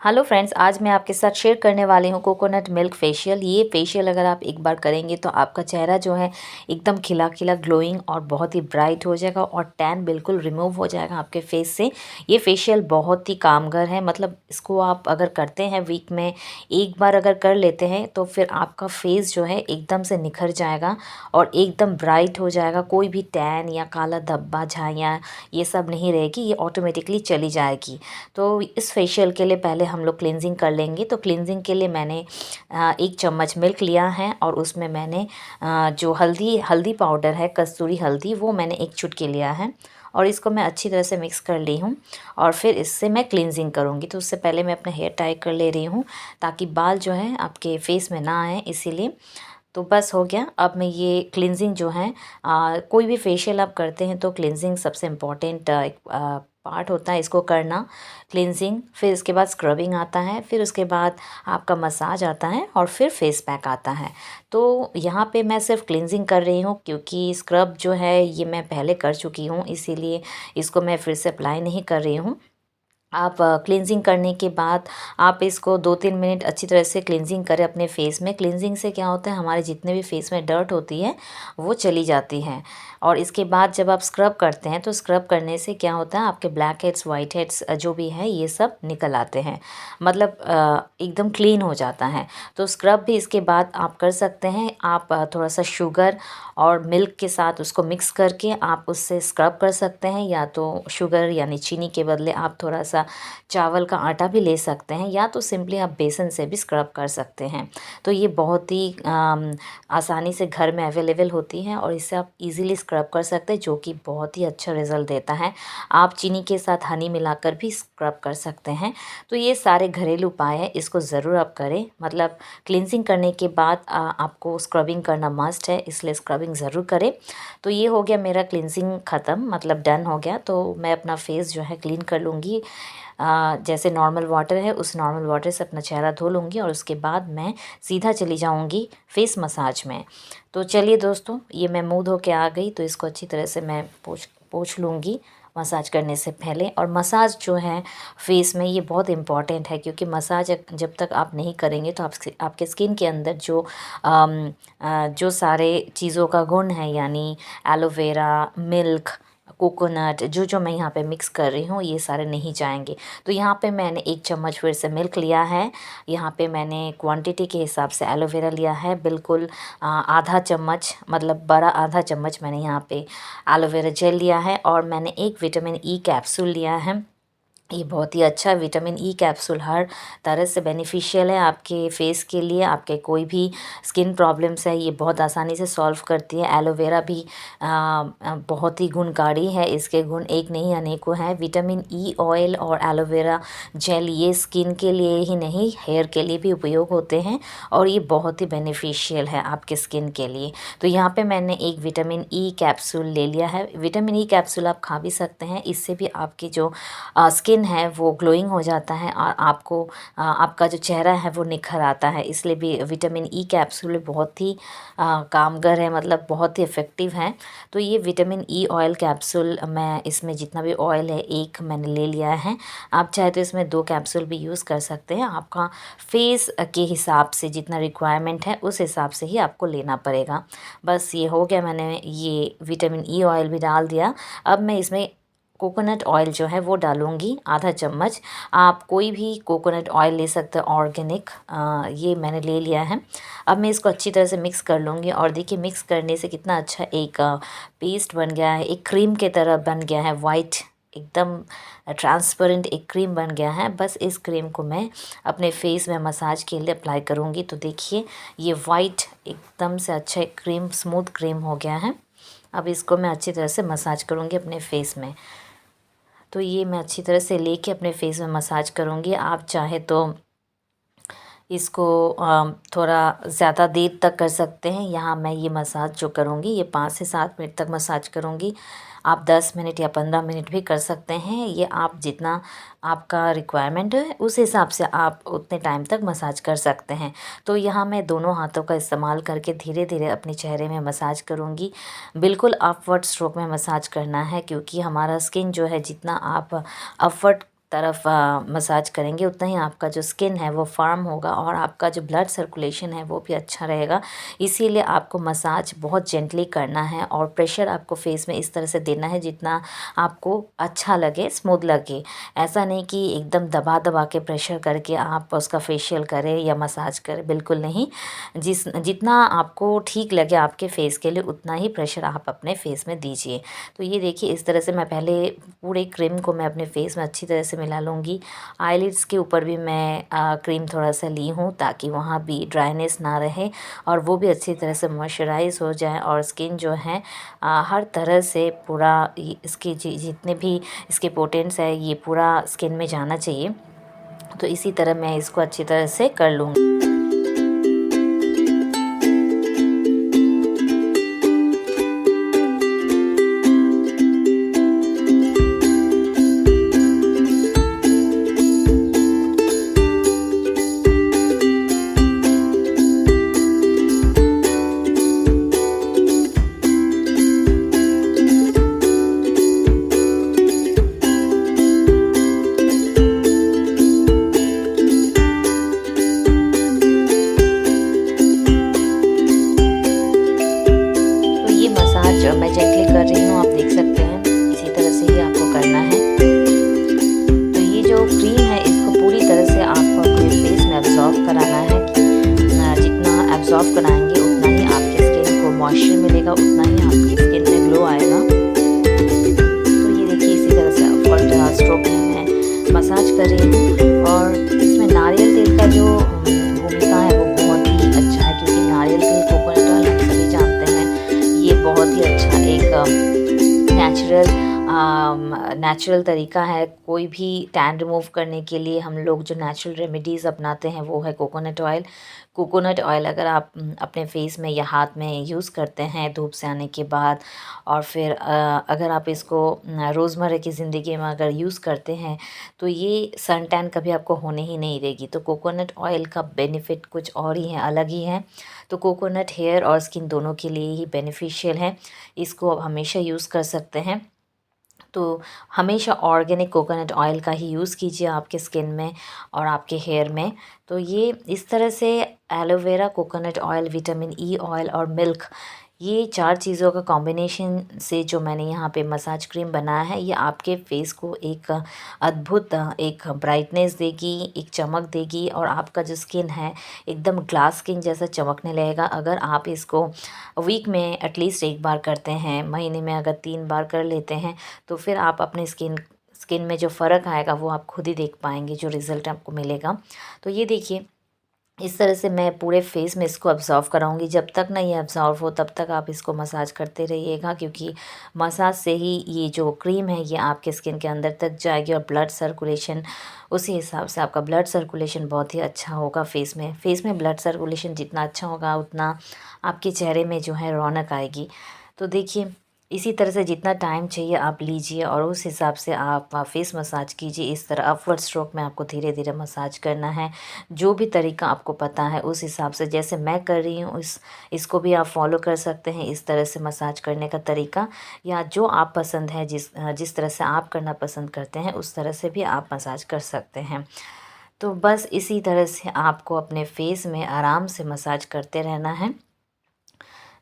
Hello friends, आज मैं आपके साथ शेयर करने वाली हूँ कोकोनट मिल्क फेशियल। ये फेशियल अगर आप एक बार करेंगे तो आपका चेहरा जो है एकदम खिला खिला ग्लोइंग और बहुत ही ब्राइट हो जाएगा और टैन बिल्कुल रिमूव हो जाएगा आपके फेस से। ये फेशियल बहुत ही कामगार है, मतलब इसको आप अगर करते हैं वीक में एक बार अगर कर लेते हैं तो फिर आपका फेस जो है एकदम से निखर जाएगा और एकदम ब्राइट हो जाएगा। कोई भी टैन या काला धब्बा झाइयाँ ये सब नहीं रहेगी, ये ऑटोमेटिकली चली जाएगी। तो इस फेशियल के लिए पहले हम लोग क्लिनजिंग कर लेंगे। तो क्लिनजिंग के लिए मैंने 1 चम्मच मिल्क लिया है और उसमें मैंने जो हल्दी पाउडर है, कस्तूरी हल्दी, वो मैंने 1 चुटकी लिया है और इसको मैं अच्छी तरह से मिक्स कर ली हूँ और फिर इससे मैं क्लिनजिंग करूँगी। तो उससे पहले मैं अपना हेयर टाई कर ले रही हूँ ताकि बाल जो है आपके फेस में ना आए, इसीलिए। तो बस हो गया। अब मैं ये क्लिनजिंग जो है कोई भी फेशियल आप करते हैं तो क्लिनजिंग सबसे इम्पॉर्टेंट एक पार्ट होता है इसको करना। क्लिनजिंग, फिर इसके बाद स्क्रबिंग आता है, फिर उसके बाद आपका मसाज आता है और फिर फेस पैक आता है। तो यहाँ पे मैं सिर्फ क्लिनजिंग कर रही हूँ क्योंकि स्क्रब जो है ये मैं पहले कर चुकी हूँ, इसीलिए इसको मैं फिर से अप्लाई नहीं कर रही हूँ। आप क्लिनजिंग करने के बाद आप इसको 2-3 मिनट अच्छी तरह से क्लिनजिंग करें अपने फेस में। क्लिनजिंग से क्या होता है, हमारे जितने भी फेस में डर्ट होती है वो चली जाती है। और इसके बाद जब आप स्क्रब करते हैं तो स्क्रब करने से क्या होता है, आपके ब्लैक हेड्स, वाइट हेड्स जो भी है ये सब निकल आते हैं, मतलब एकदम क्लीन हो जाता है। तो स्क्रब भी इसके बाद आप कर सकते हैं। आप थोड़ा सा शुगर और मिल्क के साथ उसको मिक्स करके आप उससे स्क्रब कर सकते हैं, या तो शुगर यानी चीनी के बदले आप थोड़ा सा चावल का आटा भी ले सकते हैं, या तो सिंपली आप बेसन से भी स्क्रब कर सकते हैं। तो ये बहुत ही आसानी से घर में अवेलेबल होती हैं और इससे आप इजीली स्क्रब कर सकते हैं, जो कि बहुत ही अच्छा रिज़ल्ट देता है। आप चीनी के साथ हनी मिलाकर भी स्क्रब कर सकते हैं। तो ये सारे घरेलू उपाय हैं, इसको ज़रूर आप करें। मतलब क्लिनजिंग करने के बाद आपको स्क्रबिंग करना मस्ट है, इसलिए स्क्रबिंग ज़रूर करें। तो ये हो गया मेरा क्लिनजिंग ख़त्म, मतलब डन हो गया। तो मैं अपना फेस जो है क्लीन कर लूँगी। जैसे नॉर्मल वाटर है उस नॉर्मल वाटर से अपना चेहरा धो लूँगी और उसके बाद मैं सीधा चली जाऊँगी फेस मसाज में। तो चलिए दोस्तों, ये मैं मुँह धो के आ गई, तो इसको अच्छी तरह से मैं पोंछ लूँगी मसाज करने से पहले। और मसाज जो है फेस में ये बहुत इम्पॉर्टेंट है, क्योंकि मसाज जब तक आप नहीं करेंगे तो आपके स्किन के अंदर जो सारे चीज़ों का गुण है, यानी एलोवेरा, मिल्क, कोकोनट, जो मैं यहाँ पे मिक्स कर रही हूँ ये सारे नहीं जाएंगे। तो यहाँ पे मैंने 1 चम्मच फिर से मिल्क लिया है। यहाँ पे मैंने क्वांटिटी के हिसाब से एलोवेरा लिया है, बिल्कुल आधा चम्मच, मतलब बड़ा आधा चम्मच मैंने यहाँ पे एलोवेरा जेल लिया है। और मैंने एक विटामिन ई कैप्सूल लिया है। ये बहुत ही अच्छा विटामिन ई कैप्सूल हर तरह से बेनिफिशियल है आपके फेस के लिए। आपके कोई भी स्किन प्रॉब्लम्स है ये बहुत आसानी से सॉल्व करती है। एलोवेरा भी बहुत ही गुणकारी है, इसके गुण एक नहीं अनेकों हैं। विटामिन ई ऑयल और एलोवेरा जेल ये स्किन के लिए ही नहीं, हेयर के लिए भी उपयोग होते हैं और ये बहुत ही बेनिफिशियल है आपके स्किन के लिए। तो यहाँ पे मैंने एक विटामिन ई कैप्सूल ले लिया है। विटामिन ई कैप्सूल आप खा भी सकते हैं, इससे भी आपकी जो स्किन है वो ग्लोइंग हो जाता है और आपको आपका जो चेहरा है वो निखर आता है। इसलिए भी विटामिन ई कैप्सूल बहुत ही कामगार है, मतलब बहुत ही इफ़ेक्टिव है। तो ये विटामिन ई ऑयल कैप्सूल, मैं इसमें जितना भी ऑयल है एक मैंने ले लिया है। आप चाहे तो इसमें 2 कैप्सूल भी यूज़ कर सकते हैं। आपका फेस के हिसाब से जितना रिक्वायरमेंट है उस हिसाब से ही आपको लेना पड़ेगा। बस ये हो गया, मैंने ये विटामिन ई ऑयल भी डाल दिया। अब मैं इसमें कोकोनट ऑयल जो है वो डालूँगी आधा चम्मच। आप कोई भी कोकोनट ऑयल ले सकते हैं, ऑर्गेनिक, ये मैंने ले लिया है। अब मैं इसको अच्छी तरह से मिक्स कर लूँगी और देखिए मिक्स करने से कितना अच्छा एक पेस्ट बन गया है, एक क्रीम की तरह बन गया है, वाइट एकदम ट्रांसपेरेंट एक क्रीम बन गया है। बस इस क्रीम को मैं अपने फेस में मसाज के लिए अप्लाई करूँगी। तो देखिए ये वाइट एकदम से अच्छा एक क्रीम, स्मूथ क्रीम हो गया है। अब इसको मैं अच्छी तरह से मसाज करूँगी अपने फेस में। तो ये मैं अच्छी तरह से लेके अपने फेस में मसाज करूँगी। आप चाहे तो इसको थोड़ा ज़्यादा देर तक कर सकते हैं। यहाँ मैं ये मसाज जो करूँगी ये 5 से 7 मिनट तक मसाज करूँगी। आप 10 मिनट या 15 मिनट भी कर सकते हैं, ये आप जितना आपका रिक्वायरमेंट है उस हिसाब से आप उतने टाइम तक मसाज कर सकते हैं। तो यहाँ मैं दोनों हाथों का इस्तेमाल करके धीरे धीरे अपने चेहरे में मसाज करूँगी। बिल्कुल अपवर्ड स्ट्रोक में मसाज करना है, क्योंकि हमारा स्किन जो है जितना आप अपवर्ड तरफ मसाज करेंगे उतना ही आपका जो स्किन है वो फर्म होगा और आपका जो ब्लड सर्कुलेशन है वो भी अच्छा रहेगा। इसीलिए आपको मसाज बहुत जेंटली करना है और प्रेशर आपको फेस में इस तरह से देना है जितना आपको अच्छा लगे, स्मूथ लगे। ऐसा नहीं कि एकदम दबा दबा के प्रेशर करके आप उसका फेशियल करें या मसाज करें, बिल्कुल नहीं। जितना आपको ठीक लगे आपके फ़ेस के लिए उतना ही प्रेशर आप अपने फ़ेस में दीजिए। तो ये देखिए इस तरह से मैं पहले पूरे क्रीम को मैं अपने फ़ेस में अच्छी तरह से मिला लूँगी। आईलिड्स के ऊपर भी मैं क्रीम थोड़ा सा ली हूँ ताकि वहाँ भी ड्राइनेस ना रहे और वो भी अच्छी तरह से मॉइस्चराइज़ हो जाए और स्किन जो है हर तरह से पूरा इसकी जितने भी इसके पोटेंट्स है ये पूरा स्किन में जाना चाहिए। तो इसी तरह मैं इसको अच्छी तरह से कर लूँगी। मैं जेंटली कर रही हूँ, आप देख सकते हैं इसी तरह से ही आपको करना है। तो ये जो क्रीम है इसको पूरी तरह से आपको अपने फेस में एब्जॉर्ब कराना है कि जितना एब्जॉर्ब कराएंगे उतना ही आपके स्किन को मॉइस्चर मिलेगा, उतना ही आपकी स्किन में ग्लो आएगा। तो ये देखिए इसी तरह से फर्स्ट स्ट्रोक में मैं मसाज कर रही हूँ और इसमें नारियल तेल का जो भूमिका है वो बहुत ही अच्छा है क्योंकि नारियल तेल, कोकोनट ऑयल हम सभी जानते हैं ये बहुत ही अच्छा एक नेचुरल तरीका है। कोई भी टैन रिमूव करने के लिए हम लोग जो नेचुरल रेमेडीज़ अपनाते हैं वो है कोकोनट ऑयल। कोकोनट ऑयल अगर आप अपने फेस में या हाथ में यूज़ करते हैं धूप से आने के बाद और फिर अगर आप इसको रोज़मर्रा की ज़िंदगी में अगर यूज़ करते हैं तो ये सन टैन कभी आपको होने ही नहीं देगी। तो कोकोनट ऑयल का बेनिफिट कुछ और ही है, अलग ही है। तो कोकोनट हेयर और स्किन दोनों के लिए ही बेनिफिशियल है, इसको आप हमेशा यूज़ कर सकते हैं। तो हमेशा ऑर्गेनिक कोकोनट ऑयल का ही यूज़ कीजिए आपके स्किन में और आपके हेयर में। तो ये इस तरह से aloe vera, coconut oil, vitamin E oil और मिल्क, ये 4 चीज़ों का कॉम्बिनेशन से जो मैंने यहाँ पे मसाज क्रीम बनाया है ये आपके फेस को एक अद्भुत एक ब्राइटनेस देगी, एक चमक देगी और आपका जो स्किन है एकदम ग्लास स्किन जैसा चमकने लगेगा। अगर आप इसको वीक में एटलीस्ट 1 बार करते हैं, महीने में अगर 3 बार कर लेते हैं तो फिर आप अपने स्किन में जो फ़र्क आएगा वो आप खुद ही देख पाएंगे, जो रिज़ल्ट आपको मिलेगा। तो ये देखिए इस तरह से मैं पूरे फेस में इसको अब्ज़ॉर्व कराऊंगी। जब तक ना ये अब्ज़ॉर्व हो तब तक आप इसको मसाज करते रहिएगा क्योंकि मसाज से ही ये जो क्रीम है ये आपके स्किन के अंदर तक जाएगी और ब्लड सर्कुलेशन, उसी हिसाब से आपका ब्लड सर्कुलेशन बहुत ही अच्छा होगा फेस में ब्लड सर्कुलेशन जितना अच्छा होगा उतना आपके चेहरे में जो है रौनक आएगी। तो देखिए इसी तरह से जितना टाइम चाहिए आप लीजिए और उस हिसाब से आप फेस मसाज कीजिए। इस तरह अपवर्ड स्ट्रोक में आपको धीरे धीरे मसाज करना है। जो भी तरीका आपको पता है उस हिसाब से, जैसे मैं कर रही हूँ इसको भी आप फॉलो कर सकते हैं। इस तरह से मसाज करने का तरीका या जो आप पसंद है, जिस तरह से आप करना पसंद करते हैं उस तरह से भी आप मसाज कर सकते हैं। तो बस इसी तरह से आपको अपने फेस में आराम से मसाज करते रहना है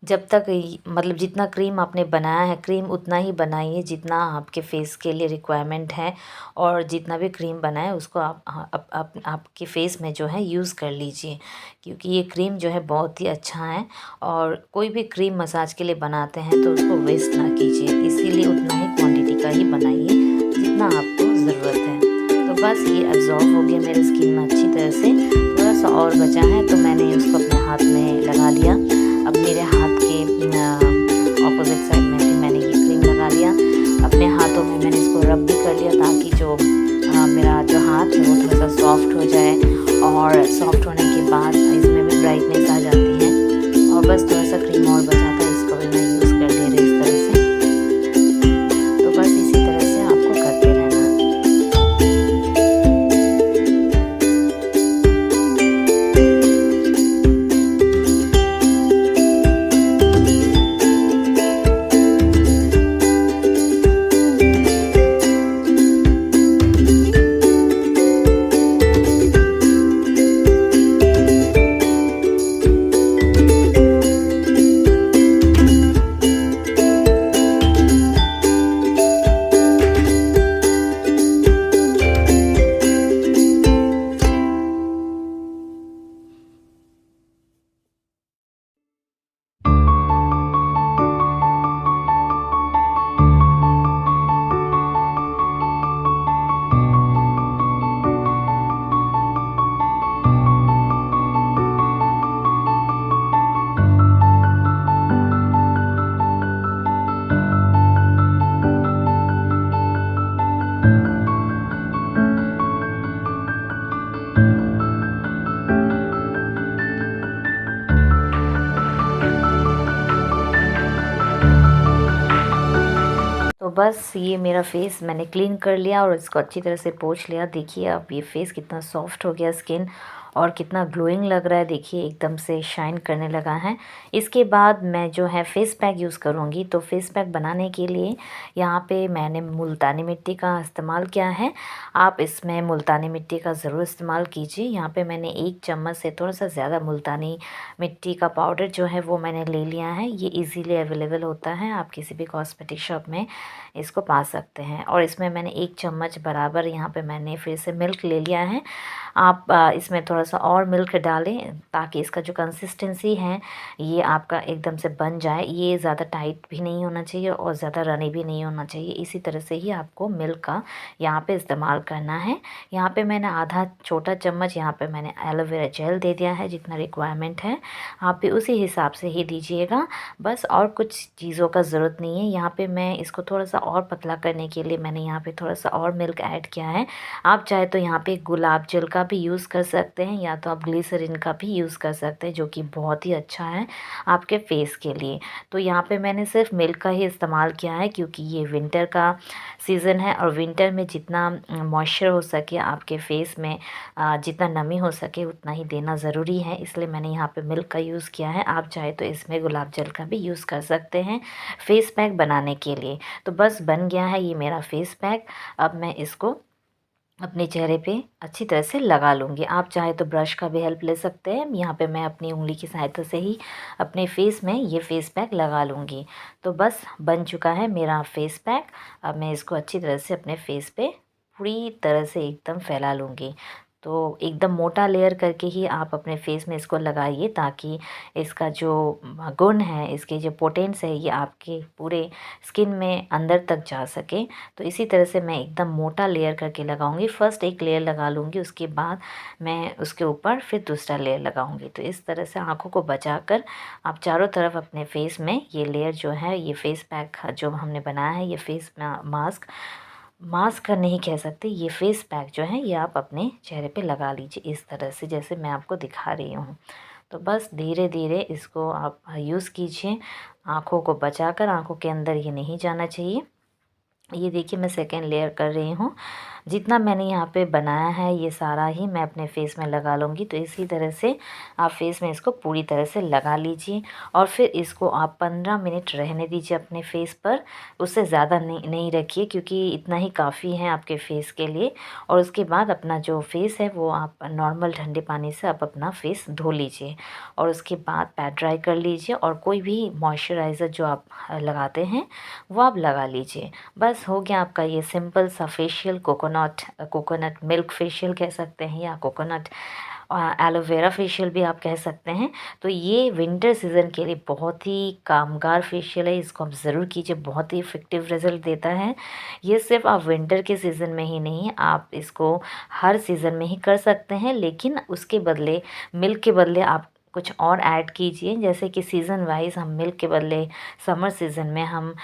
जब तक मतलब जितना क्रीम आपने बनाया है, क्रीम उतना ही बनाइए जितना आपके फेस के लिए रिक्वायरमेंट है और जितना भी क्रीम बनाए उसको आपके फेस में जो है यूज़ कर लीजिए क्योंकि ये क्रीम जो है बहुत ही अच्छा है। और कोई भी क्रीम मसाज के लिए बनाते हैं तो उसको वेस्ट ना कीजिए, इसीलिए उतना ही क्वांटिटी का ही बनाइए जितना आपको ज़रूरत है। तो बस ये एब्जॉर्ब हो गया मेरे स्किन में अच्छी तरह से। थोड़ा सा और बचा है तो मैंने उसको अपने हाथ में लगा लिया। अब मेरे हाथ के ऑपोजिट साइड में भी मैंने ये क्रीम लगा लिया। अपने हाथों में मैंने इसको रब भी कर लिया ताकि जो मेरा जो हाथ है वो थोड़ा सा सॉफ्ट हो जाए और सॉफ्ट होने के बाद इसमें भी ब्राइटनेस आ जाती है। और बस थोड़ा सा क्रीम और बचा था, इसको भी मैं यूज़ कर ले रही इस तरह से। तो बस इसी तरह से आपको करते रहना। तो बस ये मेरा फेस मैंने क्लीन कर लिया और इसको अच्छी तरह से पोंछ लिया। देखिए अब ये फेस कितना सॉफ्ट हो गया स्किन और कितना ग्लोइंग लग रहा है। देखिए एकदम से शाइन करने लगा है। इसके बाद मैं जो है फेस पैक यूज़ करूँगी। तो फेस पैक बनाने के लिए यहाँ पे मैंने मुल्तानी मिट्टी का इस्तेमाल किया है। आप इसमें मुल्तानी मिट्टी का ज़रूर इस्तेमाल कीजिए। यहाँ पे मैंने 1 चम्मच से थोड़ा सा ज़्यादा मुल्तानी मिट्टी का पाउडर जो है वो मैंने ले लिया है। ये इजीली अवेलेबल होता है, आप किसी भी कॉस्मेटिक शॉप में इसको पा सकते हैं। और इसमें मैंने 1 चम्मच बराबर यहाँ पे मैंने फिर से मिल्क ले लिया है। आप इसमें थोड़ा सा और मिल्क डालें ताकि इसका जो कंसिस्टेंसी है ये आपका एकदम से बन जाए। ये ज़्यादा टाइट भी नहीं होना चाहिए और ज़्यादा रनी भी नहीं होना चाहिए। इसी तरह से ही आपको मिल्क का यहाँ पे इस्तेमाल करना है। यहाँ पे मैंने आधा छोटा चम्मच यहाँ पे मैंने एलोवेरा जेल दे दिया है, जितना रिक्वायरमेंट है आप भी उसी हिसाब से ही दीजिएगा। बस और कुछ चीज़ों का ज़रूरत नहीं है। यहाँ पे मैं इसको थोड़ा सा और पतला करने के लिए मैंने यहाँ पे थोड़ा सा और मिल्क ऐड किया है। आप चाहे तो यहाँ पे गुलाब जल का भी यूज़ कर सकते हैं या तो आप ग्लिसरीन का भी यूज़ कर सकते हैं, जो कि बहुत ही अच्छा है आपके फेस के लिए। तो यहाँ पे मैंने सिर्फ मिल्क का ही इस्तेमाल किया है क्योंकि ये विंटर का सीज़न है और विंटर में जितना मॉइस्चर हो सके आपके फेस में, जितना नमी हो सके उतना ही देना ज़रूरी है, इसलिए मैंने यहाँ पे मिल्क का यूज़ किया है। आप चाहे तो इसमें गुलाब जल का भी यूज़ कर सकते हैं फेस पैक बनाने के लिए। तो बस बन गया है ये मेरा फेस पैक। अब मैं इसको अपने चेहरे पे अच्छी तरह से लगा लूँगी। आप चाहे तो ब्रश का भी हेल्प ले सकते हैं। यहाँ पे मैं अपनी उंगली की सहायता से ही अपने फेस में ये फेस पैक लगा लूँगी। तो बस बन चुका है मेरा फेस पैक। अब मैं इसको अच्छी तरह से अपने फेस पे पूरी तरह से एकदम फैला लूँगी। तो एकदम मोटा लेयर करके ही आप अपने फेस में इसको लगाइए ताकि इसका जो गुण है, इसके जो पोटेंस है, ये आपके पूरे स्किन में अंदर तक जा सके। तो इसी तरह से मैं एकदम मोटा लेयर करके लगाऊंगी। फर्स्ट एक लेयर लगा लूँगी, उसके बाद मैं उसके ऊपर फिर दूसरा लेयर लगाऊंगी। तो इस तरह से आँखों को बचाकर आप चारों तरफ अपने फेस में ये लेयर जो है, ये फेस पैक जो हमने बनाया है, ये फेस मास्क मास्क नहीं कह सकते, ये फेस पैक जो है ये आप अपने चेहरे पे लगा लीजिए इस तरह से, जैसे मैं आपको दिखा रही हूँ। तो बस धीरे धीरे इसको आप यूज़ कीजिए। आँखों को बचाकर, आँखों के अंदर ये नहीं जाना चाहिए। ये देखिए मैं सेकेंड लेयर कर रही हूँ। जितना मैंने यहाँ पे बनाया है ये सारा ही मैं अपने फेस में लगा लूँगी। तो इसी तरह से आप फेस में इसको पूरी तरह से लगा लीजिए और फिर इसको आप 15 मिनट रहने दीजिए अपने फेस पर। उससे ज़्यादा नहीं रखिए क्योंकि इतना ही काफ़ी है आपके फेस के लिए। और उसके बाद अपना जो फेस है वो आप नॉर्मल ठंडे पानी से आप अपना फेस धो लीजिए और उसके बाद पैड ड्राई कर लीजिए और कोई भी मॉइस्चराइज़र जो आप लगाते हैं वो आप लगा लीजिए। बस हो गया आपका ये सिंपल सा फेशियल। कोकोनट मिल्क फेशियल कह सकते हैं या कोकोनट एलोवेरा फेशियल भी आप कह सकते हैं। तो ये विंटर सीज़न के लिए बहुत ही कामगार फेशियल है, इसको आप ज़रूर कीजिए, बहुत ही इफ़ेक्टिव रिज़ल्ट देता है। ये सिर्फ आप विंटर के सीज़न में ही नहीं, आप इसको हर सीज़न में ही कर सकते हैं, लेकिन उसके बदले मिल्क के बदले आप कुछ और ऐड कीजिए। जैसे कि सीज़न वाइज हम मिल्क के बदले समर सीज़न में हम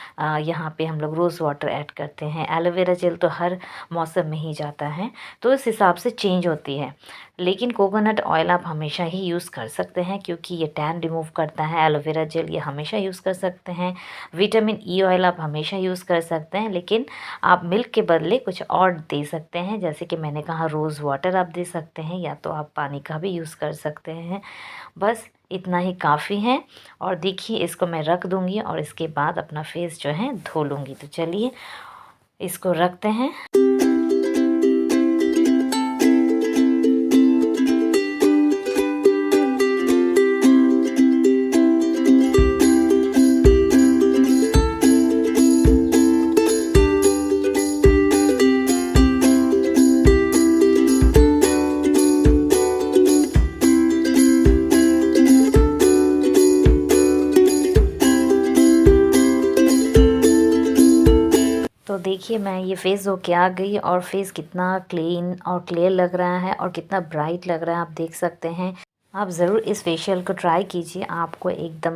यहाँ पे हम लोग रोज़ वाटर ऐड करते हैं। एलोवेरा जेल तो हर मौसम में ही जाता है, तो इस हिसाब से चेंज होती है। लेकिन कोकोनट ऑयल आप हमेशा ही यूज़ कर सकते हैं क्योंकि ये टैन रिमूव करता है। एलोवेरा जेल ये हमेशा यूज़ कर सकते हैं। विटामिन ई ऑयल आप हमेशा यूज़ कर सकते हैं, लेकिन आप मिल्क के बदले कुछ और दे सकते हैं। जैसे कि मैंने कहा रोज़ वाटर आप दे सकते हैं या तो आप पानी का भी यूज़ कर सकते हैं। बस इतना ही काफ़ी है। और देखिए इसको मैं रख दूँगी और इसके बाद अपना फेस जो है धो लूँगी। तो चलिए इसको रखते हैं। तो देखिए मैं ये फेस धो के आ गई और फेस कितना क्लीन और क्लियर लग रहा है और कितना ब्राइट लग रहा है, आप देख सकते हैं। आप ज़रूर इस फेशियल को ट्राई कीजिए, आपको एकदम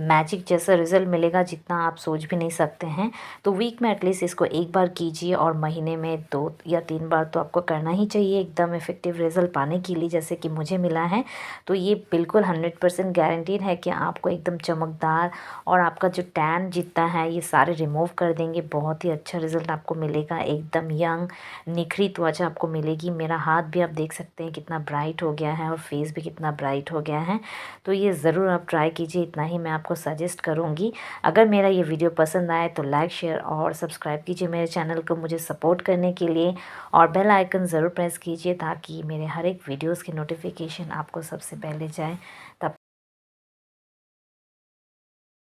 मैजिक जैसा रिज़ल्ट मिलेगा जितना आप सोच भी नहीं सकते हैं। तो वीक में एटलीस्ट इसको एक बार कीजिए और महीने में 2 या 3 बार तो आपको करना ही चाहिए एकदम इफ़ेक्टिव रिज़ल्ट पाने के लिए, जैसे कि मुझे मिला है। तो ये बिल्कुल 100% गारंटीड है कि आपको एकदम चमकदार और आपका जो टैन जितना है ये सारे रिमूव कर देंगे। बहुत ही अच्छा रिज़ल्ट आपको मिलेगा, एकदम यंग निखरी त्वचा आपको मिलेगी। मेरा हाथ भी आप देख सकते हैं कितना ब्राइट हो गया है और फेस भी कितना ब्राइट हो गया है। तो ये ज़रूर आप ट्राई कीजिए, इतना ही मैं आपको सजेस्ट करूँगी। अगर मेरा ये वीडियो पसंद आए तो लाइक शेयर और सब्सक्राइब कीजिए मेरे चैनल को मुझे सपोर्ट करने के लिए, और बेल आइकन ज़रूर प्रेस कीजिए ताकि मेरे हर एक वीडियोज़ की नोटिफिकेशन आपको सबसे पहले जाए। तब